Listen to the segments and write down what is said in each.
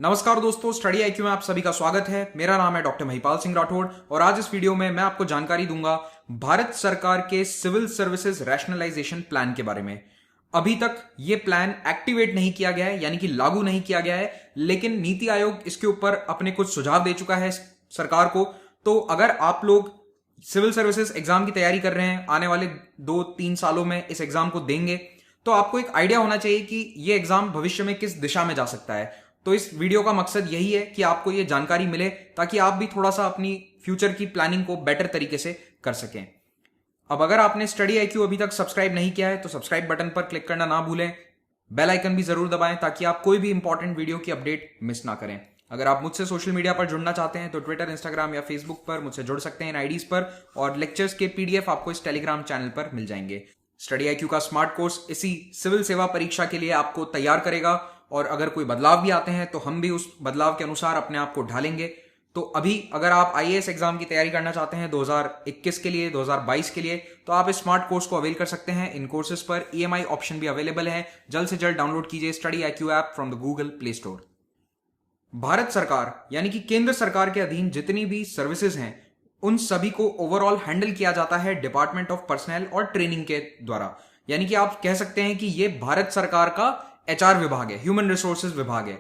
नमस्कार दोस्तों, study IQ में आप सभी का स्वागत है। मेरा नाम है डॉक्टर महिपाल सिंह राठौड़ और आज इस वीडियो में मैं आपको जानकारी दूंगा भारत सरकार के सिविल सर्विसेज रैशनलाइजेशन प्लान के बारे में। अभी तक ये प्लान एक्टिवेट नहीं किया गया है, यानी कि लागू नहीं किया गया है, लेकिन नीति आयोग इसके ऊपर अपने कुछ सुझाव दे चुका है सरकार को। तो अगर आप लोग सिविल सर्विसेज एग्जाम की तैयारी कर रहे हैं, आने वाले 2-3 सालों में इस एग्जाम को देंगे, तो आपको एक आइडिया होना चाहिए कि ये एग्जाम भविष्य में किस दिशा में जा सकता है। तो इस वीडियो का मकसद यही है कि आपको ये जानकारी मिले ताकि आप भी थोड़ा सा अपनी फ्यूचर की प्लानिंग को बेटर तरीके से कर सकें। अब अगर आपने स्टडी आईक्यू अभी तक सब्सक्राइब नहीं किया है तो सब्सक्राइब बटन पर क्लिक करना ना भूलें, बेल आइकन भी जरूर दबाएं ताकि आप कोई भी इंपॉर्टेंट वीडियो की अपडेट मिस ना करें। अगर आप मुझसे सोशल मीडिया पर जुड़ना चाहते हैं तो ट्विटर, इंस्टाग्राम या फेसबुक पर मुझसे जुड़ सकते हैं इन आईडीज पर, और लेक्चर्स के पीडीएफ आपको इस टेलीग्राम चैनल पर मिल जाएंगे। स्टडी आईक्यू का स्मार्ट कोर्स इसी सिविल सेवा परीक्षा के लिए आपको तैयार करेगा, और अगर कोई बदलाव भी आते हैं तो हम भी उस बदलाव के अनुसार अपने आप को ढालेंगे। तो अभी अगर आप आईएएस एग्जाम की तैयारी करना चाहते हैं 2021 के लिए, 2022 के लिए, तो आप इस स्मार्ट कोर्स को अवेल कर सकते हैं। इन कोर्सेज पर ईएमआई ऑप्शन भी अवेलेबल है। जल्द से जल्द डाउनलोड कीजिए study IQ app from the Google play store. Bharat सरकार यानी कि केंद्र सरकार के अधीन जितनी भी सर्विसेज हैं उन सभी को ओवरऑल हैंडल किया जाता है डिपार्टमेंट ऑफ पर्सनल और ट्रेनिंग के द्वारा। यानी कि आप कह सकते हैं कि ये भारत सरकार का एचआर विभाग है, ह्यूमन रिसोर्सेज विभाग है।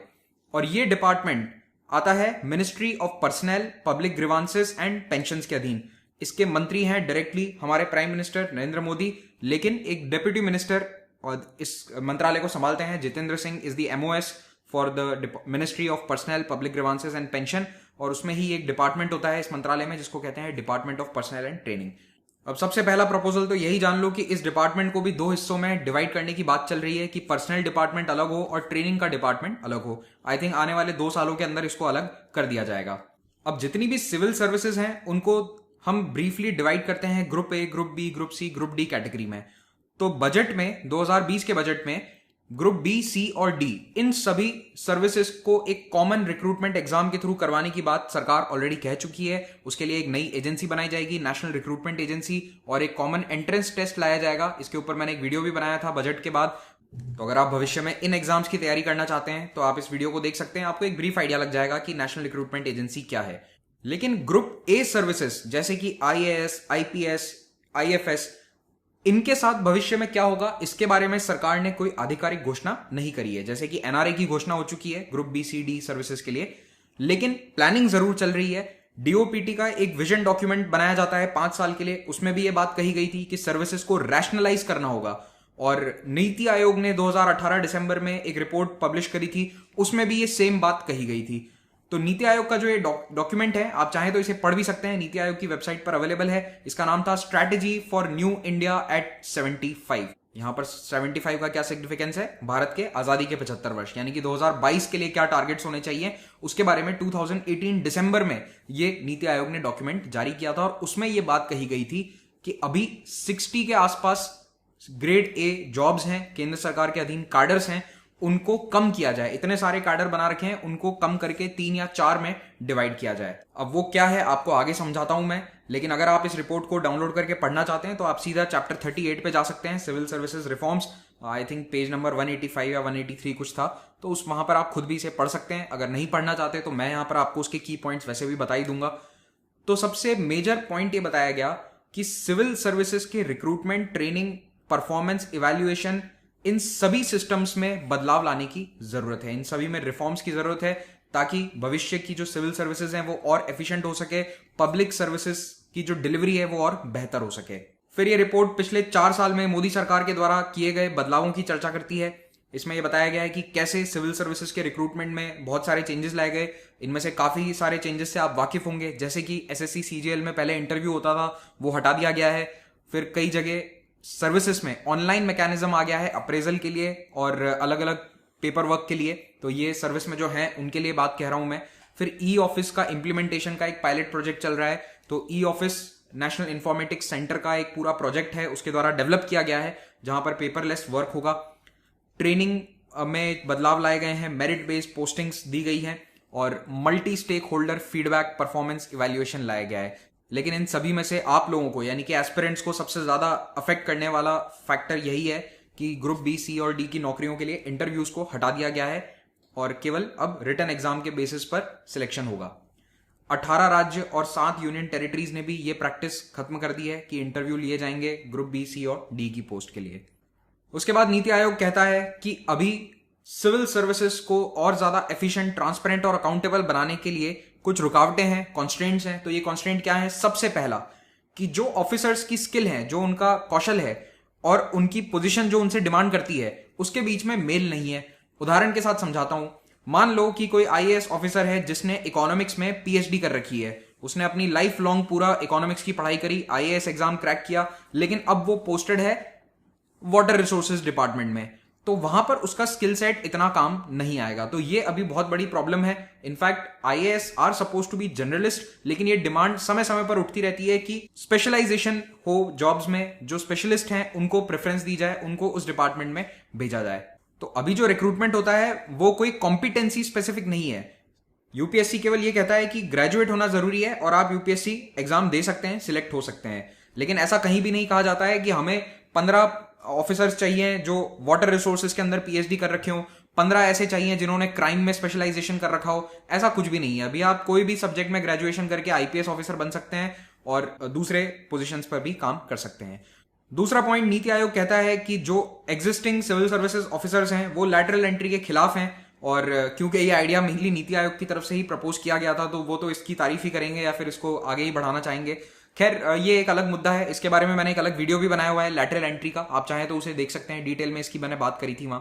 और ये डिपार्टमेंट आता है ministry of personal, public grievances and pensions के अधीन। इसके मंत्री हैं डायरेक्टली हमारे प्राइम मिनिस्टर नरेंद्र मोदी, लेकिन एक डेप्यूटी मिनिस्टर और इस मंत्रालय को संभालते हैं Jitendra Singh, is the MOS for the ministry of personal, public grievances and pension. और उसमें ही एक डिपार्टमेंट होता है इस मंत्रालय में जिसको कहते हैं department of personal and training. अब सबसे पहला प्रपोजल तो यही जान लो कि इस डिपार्टमेंट को भी 2 हिस्सों में डिवाइड करने की बात चल रही है कि पर्सनल डिपार्टमेंट अलग हो और ट्रेनिंग का डिपार्टमेंट अलग हो। आई थिंक आने वाले 2 सालों के अंदर इसको अलग कर दिया जाएगा। अब जितनी भी सिविल सर्विसेज हैं उनको हम ब्रीफली डिवाइड करते हैं group A, group B, group C, group D category में। तो बजट में 2020 के बजट में ग्रुप बी, सी और डी, इन सभी सर्विसेज को एक कॉमन रिक्रूटमेंट एग्जाम के थ्रू करवाने की बात सरकार ऑलरेडी कह चुकी है। उसके लिए एक नई एजेंसी बनाई जाएगी, नेशनल रिक्रूटमेंट एजेंसी, और एक कॉमन एंट्रेंस टेस्ट लाया जाएगा। इसके ऊपर मैंने एक वीडियो भी बनाया था बजट के बाद। तो अगर आप भविष्य में इन एग्जाम्स की तैयारी करना चाहते हैं तो आप इस वीडियो को देख सकते हैं। आपको एक ब्रीफ आइडिया लग जाएगा कि नेशनल रिक्रूटमेंट एजेंसी क्या है। लेकिन ग्रुप ए सर्विसेज जैसे कि आईएएस, आईपीएस, आईएफएस, इनके साथ भविष्य में क्या होगा इसके बारे में सरकार ने कोई आधिकारिक घोषणा नहीं करी है। जैसे कि एनआरए की घोषणा हो चुकी है ग्रुप बी, सी, डी सर्विसेज के लिए, लेकिन प्लानिंग जरूर चल रही है। डीओपीटी का एक विजन डॉक्यूमेंट बनाया जाता है 5 साल के लिए, उसमें भी ये बात कही गई थी कि सर्विसेज को रैशनलाइज करना होगा। और नीति आयोग ने 2018 दिसंबर में एक रिपोर्ट पब्लिश करी थी, उसमें भी ये सेम बात कही गई थी। तो नीति आयोग का जो ये डॉक्यूमेंट है, आप चाहें तो इसे पढ़ भी सकते हैं, नीति आयोग की वेबसाइट पर अवेलेबल है। इसका नाम था strategy for new India at 75। यहां पर 75 का क्या सिग्निफिकेंस है, भारत के आजादी के 75 वर्ष, यानी कि 2022 के लिए क्या टारगेट्स होने चाहिए, उसके बारे में 2018 दिसंबर में ये नीति आयोग ने डॉक्यूमेंट जारी किया था। और उसमें यह बात कही गई थी कि अभी 60 के आसपास ग्रेड ए जॉब्स हैं, केंद्र सरकार के अधीन कार्डर्स हैं, उनको कम किया जाए। इतने सारे कार्डर बना रखे हैं, उनको कम करके 3 या 4 में डिवाइड किया जाए। अब वो क्या है आपको आगे समझाता हूं मैं, लेकिन अगर आप इस रिपोर्ट को डाउनलोड करके पढ़ना चाहते हैं तो आप सीधा चैप्टर 38 पे जा सकते हैं, civil services reforms. I think page number 185 या 183 कुछ था, तो उस वहां पर आप खुद भी इसे पढ़ सकते हैं। अगर नहीं पढ़ना चाहते तो मैं यहां पर आपको उसके की पॉइंट्स वैसे भी बता ही दूंगा। तो सबसे मेजर पॉइंट ये बताया गया कि सिविल सर्विसेज के रिक्रूटमेंट, ट्रेनिंग, परफॉर्मेंस इवैल्यूएशन, इन सभी सिस्टम्स में बदलाव लाने की जरूरत है। इन सभी में रिफॉर्म्स की जरूरत है ताकि भविष्य की जो सिविल सर्विसेज हैं वो और एफिशिएंट हो सके, पब्लिक सर्विसेज की जो डिलीवरी है वो और बेहतर हो सके। फिर ये रिपोर्ट पिछले 4 साल में मोदी सरकार के द्वारा किए गए बदलावों की चर्चा करती है। इसमें यह बताया गया है कि कैसे सिविल सर्विसेज के रिक्रूटमेंट में बहुत सारे चेंजेस लाए गए। इनमें से काफी सारे चेंजेस से आप वाकिफ होंगे, जैसे कि एसएससी सीजीएल में पहले इंटरव्यू होता था, वो हटा दिया गया है। फिर कई जगह सर्विसेज में ऑनलाइन मैकेनिज्म आ गया है अप्रेजल के लिए और अलग अलग पेपर वर्क के लिए। तो ये सर्विस में जो है उनके लिए बात कह रहा हूं मैं। फिर ई ऑफिस का इंप्लीमेंटेशन का एक पायलट प्रोजेक्ट चल रहा है। तो e office national informatics centre का एक पूरा प्रोजेक्ट है, उसके द्वारा डेवलप किया गया है, जहां पर पेपरलेस वर्क होगा। ट्रेनिंग में बदलाव लाए गए हैं, मेरिट बेस्ड पोस्टिंग्स दी गई हैं, और multi stakeholder feedback performance evaluation लाया गया है। लेकिन इन सभी में से आप लोगों को यानी कि एस्पिरेंट्स को सबसे ज्यादा अफेक्ट करने वाला फैक्टर यही है कि ग्रुप बी, सी और डी की नौकरियों के लिए इंटरव्यूज को हटा दिया गया है। और केवल अब रिटन एग्जाम के बेसिस पर सिलेक्शन होगा। 18 राज्य और 7 यूनियन टेरिटरीज ने भी ये प्रैक्टिस खत्म कर दी है कि इंटरव्यू लिए जाएंगे ग्रुप बी, सी और डी की पोस्ट के लिए। उसके बाद नीति आयोग कहता है कि अभी सिविल सर्विसेज को और ज्यादा एफिशिएंट, ट्रांसपेरेंट और अकाउंटेबल बनाने के लिए कुछ रुकावटें हैं, कॉन्स्ट्रेंट्स हैं। तो ये कॉन्स्ट्रेंट क्या है? सबसे पहला कि जो ऑफिसर्स की स्किल है, जो उनका कौशल है और उनकी पोजीशन जो उनसे डिमांड करती है, उसके बीच में मेल नहीं है। उदाहरण के साथ समझाता हूं। मान लो कि कोई आईएएस ऑफिसर है जिसने इकोनॉमिक्स में पीएचडी कर रखी है, उसने अपनी लाइफ लॉन्ग पूरा इकोनॉमिक्स की पढ़ाई करी, आईएएस एग्जाम क्रैक किया, लेकिन अब वो पोस्टेड है वाटर रिसोर्सेज डिपार्टमेंट में, तो वहां पर उसका स्किल सेट इतना काम नहीं आएगा। तो ये अभी बहुत बड़ी प्रॉब्लम है। In fact IAS are suppose to be generalist, लेकिन ये डिमांड समय समय पर उठती रहती है कि स्पेशलाइजेशन हो जॉब्स में, जो स्पेशलिस्ट हैं उनको प्रेफरेंस दी जाए, उनको उस डिपार्टमेंट में भेजा जाए। तो अभी जो रिक्रूटमेंट होता है वो कोई कॉम्पिटेंसी स्पेसिफिक नहीं है। यूपीएससी केवल ये कहता है कि ग्रेजुएट होना जरूरी है और आप यूपीएससी एग्जाम दे सकते हैं, सिलेक्ट हो सकते हैं, लेकिन ऐसा कहीं भी नहीं कहा जाता है कि हमें 15 ऑफिसर्स चाहिए जो वाटर रिसोर्सेज के अंदर पीएचडी कर रखे हो, 15 ऐसे चाहिए जिन्होंने क्राइम में स्पेशलाइजेशन कर रखा हो। ऐसा कुछ भी नहीं है। अभी आप कोई भी सब्जेक्ट में ग्रेजुएशन करके आईपीएस ऑफिसर बन सकते हैं और दूसरे पोजीशंस पर भी काम कर सकते हैं। दूसरा पॉइंट, नीति आयोग कहता है कि जो एग्जिस्टिंग सिविल सर्विसेज ऑफिसर्स हैं वो लैटरल एंट्री के खिलाफ हैं, और क्योंकि ये आइडिया मेनली नीति आयोग की तरफ से ही प्रपोज किया गया था, तो वो तो इसकी तारीफ ही करेंगे या फिर इसको आगे ही बढ़ाना चाहेंगे। खैर, ये एक अलग मुद्दा है, इसके बारे में मैंने एक अलग वीडियो भी बनाया हुआ है लैटरल एंट्री का, आप चाहें तो उसे देख सकते हैं, डिटेल में इसकी मैंने बात करी थी वहां।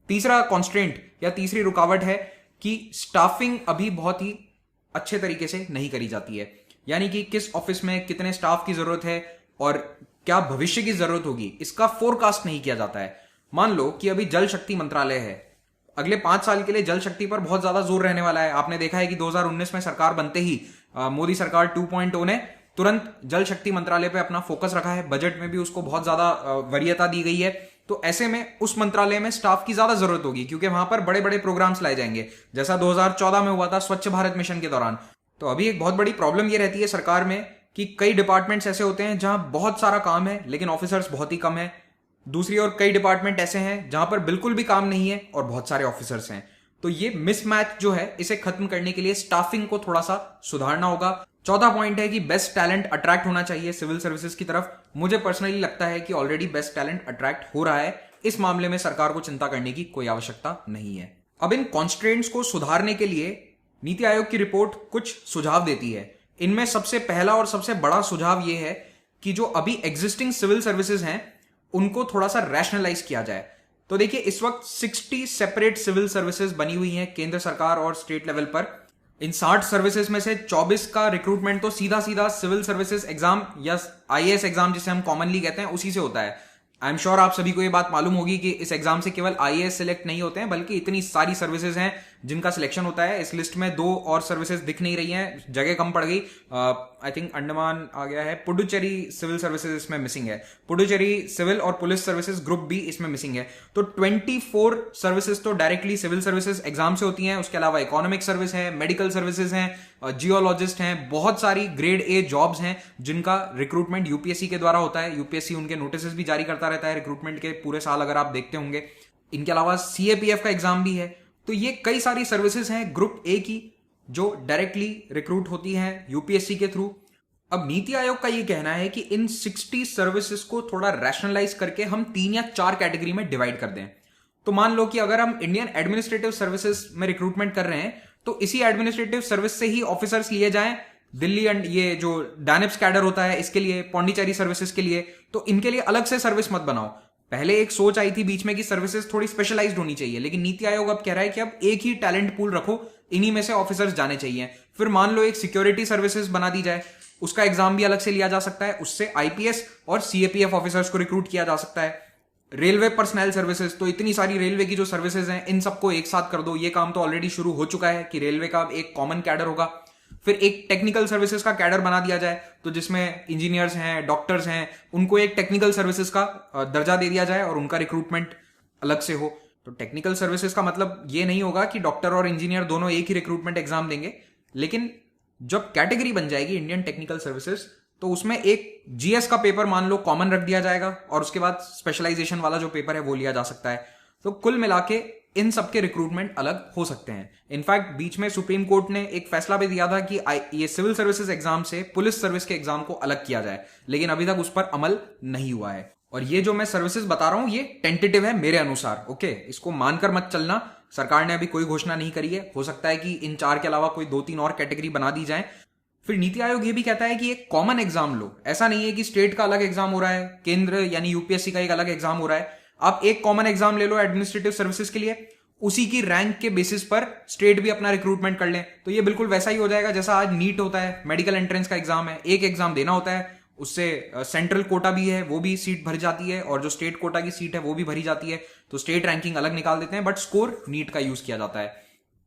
तीसरा कॉन्स्ट्रेंट या तीसरी रुकावट है कि स्टाफिंग अभी बहुत ही अच्छे तरीके से नहीं करी जाती है। यानी कि किस ऑफिस में कितने स्टाफ की जरूरत है और क्या भविष्य की जरूरत होगी, इसका फोरकास्ट नहीं किया जाता है। मान लो कि अभी जल शक्ति मंत्रालय है, अगले 5 साल के लिए जल शक्ति पर बहुत ज्यादा जोर रहने वाला है। आपने देखा है कि 2019 में सरकार बनते ही मोदी सरकार 2.0 ने तुरंत जल शक्ति मंत्रालय पे अपना फोकस रखा है, बजट में भी उसको बहुत ज्यादा वरीयता दी गई है। तो ऐसे में उस मंत्रालय में स्टाफ की ज्यादा जरूरत होगी, क्योंकि वहां पर बड़े बड़े प्रोग्राम्स लाए जाएंगे, जैसा 2014 में हुआ था स्वच्छ भारत मिशन के दौरान। तो अभी एक बहुत बड़ी प्रॉब्लम ये रहती है सरकार में कि कई डिपार्टमेंट्स ऐसे होते हैं जहां बहुत सारा काम है लेकिन ऑफिसर्स बहुत ही कम है। दूसरी ओर कई डिपार्टमेंट ऐसे हैं जहां पर बिल्कुल भी काम नहीं है और बहुत सारे ऑफिसर्स हैं। तो ये मिसमैच जो है, इसे खत्म करने के लिए स्टाफिंग को थोड़ा सा सुधारना होगा। चौथा पॉइंट है कि बेस्ट टैलेंट अट्रैक्ट होना चाहिए सिविल सर्विसेज की तरफ। मुझे पर्सनली लगता है कि ऑलरेडी बेस्ट टैलेंट अट्रैक्ट हो रहा है, इस मामले में सरकार को चिंता करने की कोई आवश्यकता नहीं है। अब इन कॉन्स्ट्रेंट्स को सुधारने के लिए नीति आयोग की रिपोर्ट कुछ सुझाव देती है। इनमें सबसे पहला और सबसे बड़ा सुझाव यह है कि जो अभी एग्जिस्टिंग सिविल सर्विसेज हैं उनको थोड़ा सा रैशनलाइज किया जाए। तो देखिए, इस वक्त 60 सेपरेट सिविल सर्विसेज बनी हुई हैं केंद्र सरकार और स्टेट लेवल पर। इन 60 सर्विसेज में से 24 का रिक्रूटमेंट तो सीधा सीधा सिविल सर्विसेज एग्जाम या आईएएस एग्जाम जिसे हम कॉमनली कहते हैं उसी से होता है। आई एम श्योर आप सभी को ये बात मालूम होगी कि इस एग्जाम से केवल आईएएस सिलेक्ट नहीं होते हैं, बल्कि इतनी सारी सर्विसेज हैं जिनका सिलेक्शन होता है। इस लिस्ट में 2 और सर्विसेज दिख नहीं रही हैं, जगह कम पड़ गई। आई थिंक अंडमान आ गया है, पुडुचेरी सिविल सर्विसेज इसमें मिसिंग है, पुडुचेरी सिविल और पुलिस सर्विसेज ग्रुप बी इसमें मिसिंग है। तो 24 सर्विसेज तो डायरेक्टली सिविल सर्विसेज एग्जाम से होती हैं। उसके अलावा इकोनॉमिक सर्विस है, मेडिकल सर्विसेज हैं, जियोलॉजिस्ट हैं, बहुत सारी ग्रेड ए जॉब्स हैं जिनका रिक्रूटमेंट यूपीएससी के द्वारा होता है। यूपीएससी उनके नोटिस भी जारी करता रहता है रिक्रूटमेंट के पूरे साल, अगर आप देखते होंगे। इनके अलावा सीएपीएफ का एग्जाम भी है। तो ये कई सारी सर्विसेज हैं ग्रुप ए की जो डायरेक्टली रिक्रूट होती हैं यूपीएससी के थ्रू। अब नीति आयोग का ये कहना है कि इन 60 सर्विसेज को थोड़ा रैशनलाइज करके हम 3 या 4 कैटेगरी में डिवाइड कर दें। तो मान लो कि अगर हम इंडियन एडमिनिस्ट्रेटिव सर्विसेज में रिक्रूटमेंट कर रहे हैं तो इसी एडमिनिस्ट्रेटिव सर्विस से ही ऑफिसर्स लिए जाएं। दिल्ली एंड ये जो डैनिप्स कैडर होता है इसके लिए, पौंडीचेरी सर्विसेज के लिए, तो इनके लिए अलग से सर्विस मत बनाओ। पहले एक सोच आई थी बीच में कि सर्विसेज थोड़ी स्पेशलाइज्ड होनी चाहिए, लेकिन नीति आयोग अब कह रहा है कि अब एक ही टैलेंट पूल रखो, इन्हीं में से ऑफिसर्स जाने चाहिए। फिर मान लो एक सिक्योरिटी सर्विसेज बना दी जाए, उसका एग्जाम भी अलग से लिया जा सकता है, उससे आईपीएस और सीएपीएफ ऑफिसर्स को रिक्रूट किया जा सकता है। रेलवे पर्सनल सर्विसेज, तो इतनी सारी रेलवे की जो सर्विसेज हैं इन सबको एक साथ कर दो। ये काम तो ऑलरेडी शुरू हो चुका है कि रेलवे का एक कॉमन कैडर होगा। फिर एक टेक्निकल सर्विसेज का कैडर बना दिया जाए, तो जिसमें इंजीनियर्स हैं, डॉक्टर्स हैं, उनको एक टेक्निकल सर्विसेज का दर्जा दे दिया जाए और उनका रिक्रूटमेंट अलग से हो। तो टेक्निकल सर्विसेज का मतलब ये नहीं होगा कि डॉक्टर और इंजीनियर दोनों एक ही रिक्रूटमेंट एग्जाम देंगे, लेकिन जब कैटेगरी बन जाएगी इंडियन टेक्निकल सर्विसेज तो उसमें एक जीएस का पेपर मान लो कॉमन रख दिया जाएगा और उसके बाद स्पेशलाइजेशन वाला जो पेपर है वो लिया जा सकता है। तो कुल मिला के इन सबके रिक्रूटमेंट अलग हो सकते हैं। इनफैक्ट बीच में सुप्रीम कोर्ट ने एक फैसला भी दिया था कि ये सिविल सर्विसेज एग्जाम से पुलिस सर्विस के एग्जाम को अलग किया जाए, लेकिन अभी तक उस पर अमल नहीं हुआ है। और ये जो मैं सर्विसेज बता रहा हूं ये टेंटेटिव है मेरे अनुसार, ओके, इसको मानकर मत चलना। सरकार ने अभी कोई घोषणा नहीं करी है, हो सकता है कि इन 4 के अलावा कोई 2-3 और कैटेगरी बना दी जाए। फिर नीति आयोग ये भी कहता है कि एक कॉमन एग्जाम लो, ऐसा नहीं है कि स्टेट का अलग एग्जाम हो रहा है, केंद्र यानी यूपीएससी का एक अलग एग्जाम हो रहा है। आप एक कॉमन एग्जाम ले लो एडमिनिस्ट्रेटिव सर्विसेज के लिए, उसी की रैंक के बेसिस पर स्टेट भी अपना रिक्रूटमेंट कर लें, तो ये बिल्कुल वैसा ही हो जाएगा जैसा आज नीट होता है, मेडिकल एंट्रेंस का एग्जाम है, एक एग्जाम देना होता है, उससे सेंट्रल कोटा भी है, वो भी सीट भरी जाती है, और जो स्टेट कोटा की सीट है वो भी भरी जाती है, तो स्टेट रैंकिंग अलग निकाल देते हैं, बट स्कोर नीट का यूज किया जाता है।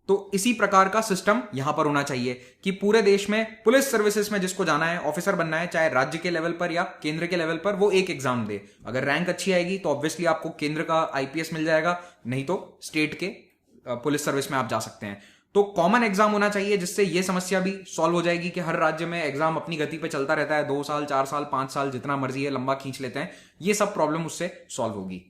तो इसी प्रकार का सिस्टम यहां पर होना चाहिए कि पूरे देश में पुलिस सर्विसेज में जिसको जाना है, ऑफिसर बनना है, चाहे राज्य के लेवल पर या केंद्र के लेवल पर, वो एक एग्जाम दे। अगर रैंक अच्छी आएगी तो ऑब्वियसली आपको केंद्र का आईपीएस मिल जाएगा, नहीं तो स्टेट के पुलिस सर्विस में आप जा सकते हैं। तो कॉमन एग्जाम होना चाहिए, जिससे ये समस्या भी सॉल्व हो जाएगी कि हर राज्य में एग्जाम अपनी गति पे चलता रहता है, 2 साल 4 साल 5 साल जितना मर्जी है लंबा खींच लेते हैं, ये सब प्रॉब्लम उससे सॉल्व होगी।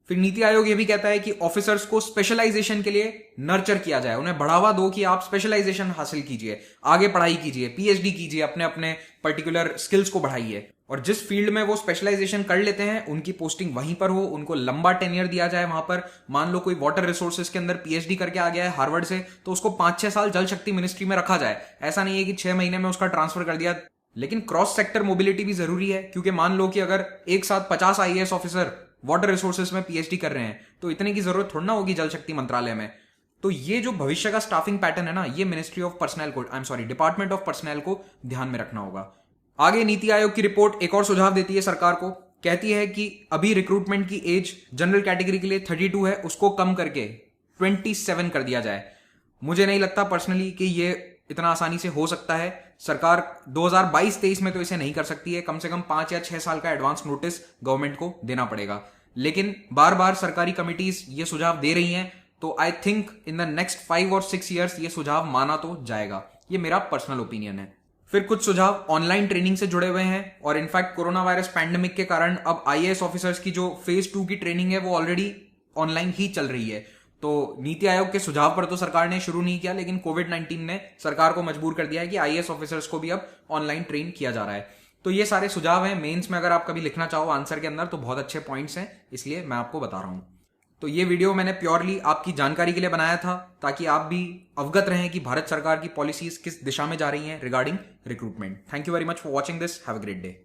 फिर नीति आयोग ये भी कहता है कि ऑफिसर्स को स्पेशलाइजेशन के लिए नर्चर किया जाए, उन्हें बढ़ावा दो कि आप स्पेशलाइजेशन हासिल कीजिए, आगे पढ़ाई कीजिए, पीएचडी कीजिए, अपने अपने पर्टिकुलर स्किल्स को बढ़ाइए, और जिस फील्ड में वो स्पेशलाइजेशन कर लेते हैं उनकी पोस्टिंग वहीं पर हो, उनको लंबा टेन्योर दिया जाए वहां पर। मान लो कोई वाटर रिसोर्सेज के अंदर पीएचडी करके आ गया है हार्वर्ड से, तो उसको 5-6 साल जल शक्ति मिनिस्ट्री में रखा जाए, ऐसा नहीं है कि 6 महीने में उसका ट्रांसफर कर दिया। लेकिन क्रॉस सेक्टर मोबिलिटी भी जरूरी है, क्योंकि मान लो कि अगर एक साथ 50 आईएएस ऑफिसर वाटर रिसोर्सेज में पीएचडी कर रहे हैं, तो इतने की जरूरत थोड़ी ना होगी जल शक्ति मंत्रालय में। तो ये जो भविष्य का स्टाफिंग पैटर्न है ना, ये मिनिस्ट्री ऑफ पर्सनल को, डिपार्टमेंट ऑफ पर्सनल को ध्यान में रखना होगा। आगे नीति आयोग की रिपोर्ट एक और सुझाव देती है सरकार को, कहती है कि अभी रिक्रूटमेंट की एज जनरल कैटेगरी के लिए 32 है, उसको कम करके 27 कर दिया जाए। मुझे नहीं लगता पर्सनली कि ये इतना आसानी से हो सकता है। सरकार 2022-23 में तो इसे नहीं कर सकती है, कम से कम 5 या 6 साल का एडवांस नोटिस गवर्नमेंट को देना पड़ेगा। लेकिन बार बार सरकारी कमिटीज ये सुझाव दे रही हैं, तो I think in the next 5 और 6 ईयर्स ये सुझाव माना तो जाएगा। ये मेरा पर्सनल ओपिनियन है। फिर कुछ सुझाव ऑनलाइन ट्रेनिंग से जुड़े हुए हैं, और इनफैक्ट कोरोना वायरस पैंडेमिक के कारण अब आईएएस ऑफिसर्स की जो फेज 2 की ट्रेनिंग है वो ऑलरेडी ऑनलाइन ही चल रही है। तो नीति आयोग के सुझाव पर तो सरकार ने शुरू नहीं किया, लेकिन कोविड-19 ने सरकार को मजबूर कर दिया है कि आईएएस ऑफिसर्स को भी अब ऑनलाइन ट्रेन किया जा रहा है। तो ये सारे सुझाव हैं। मेंस में अगर आप कभी लिखना चाहो आंसर के अंदर तो बहुत अच्छे पॉइंट्स हैं, इसलिए मैं आपको बता रहा हूं। तो ये वीडियो मैंने प्योरली आपकी जानकारी के लिए बनाया था, ताकि आप भी अवगत रहें कि भारत सरकार की पॉलिसीज किस दिशा में जा रही हैं regarding recruitment. Thank you very much for watching this. Have a great day.